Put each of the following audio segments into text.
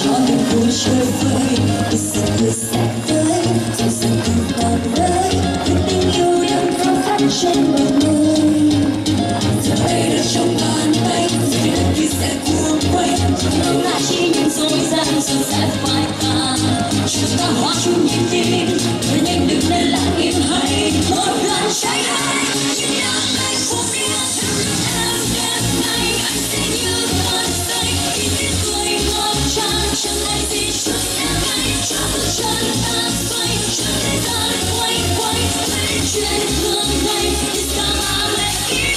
cho niềm vui chơi vơi. Vì giờ người sẽ tới rồi sẽ cùng ta tới với tình yêu đang khao khát trên bờ môi. Giờ đây đã trong bàn tay rồi đất thì sẽ cuốn quay, tương lai chỉ những dối gian rồi sẽ phai tàn. Chúng ta hòa chung nhịp tim với nhanh đừng nên lặng im hay một lần cháy hay những đam mê của phía trước em đêm nay anh sẽ như cơn say khi tiếng cười ngập tràn chẳng ai gì trước em hay cho bước chân ta xoay cho thế gian quay quay với chuyện thường ngày is come let it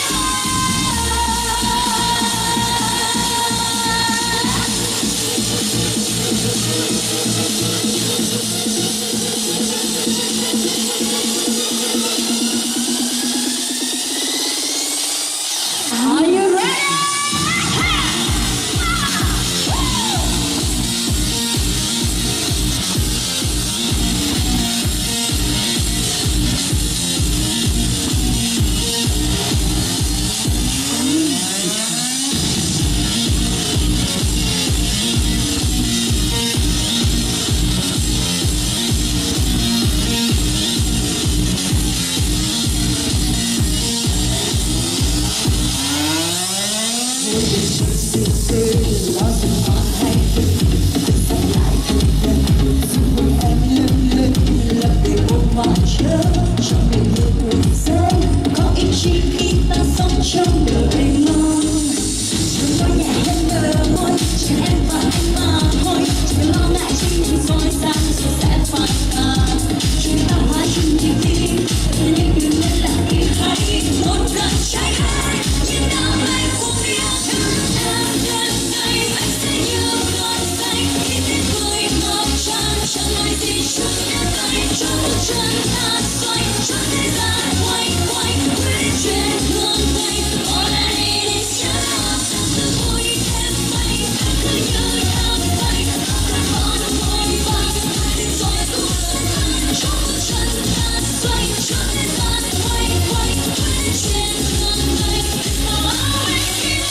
Are you ready? Trong đời mong đừng có nhẹ lên bờ môi chỉ em và anh mà thôi, đừng lo ngại chỉ những dối gian rồi sẽ phai tàn. Chúng ta hòa chung nhịp tim nhưng đừng nên lặng im hay một lần cháy hay những đam mê của phía trước em đêm nay anh sẽ như cơn say khi tiếng cười ngập tràn chẳng ai gì trước em tay cho bước chân ta xoay cho thế gian quay quay với chuyện thường ngày. All I need is your love, từ vui thêm mây anh cứ như đang bay không còn vội vã tiếng rồi cũng lớn cho bước chân ta xoay cho thế gian quay quay với chuyện thường ngày. Now I'll make it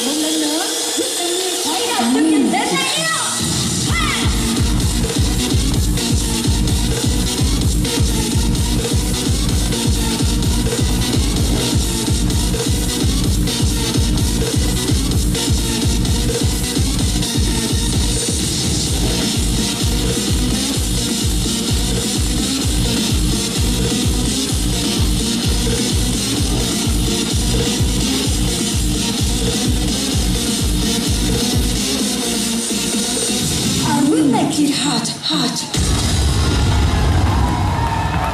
một lần nữa hãy đặt cho nhìn đến đây yêu. I will make it hot, hot.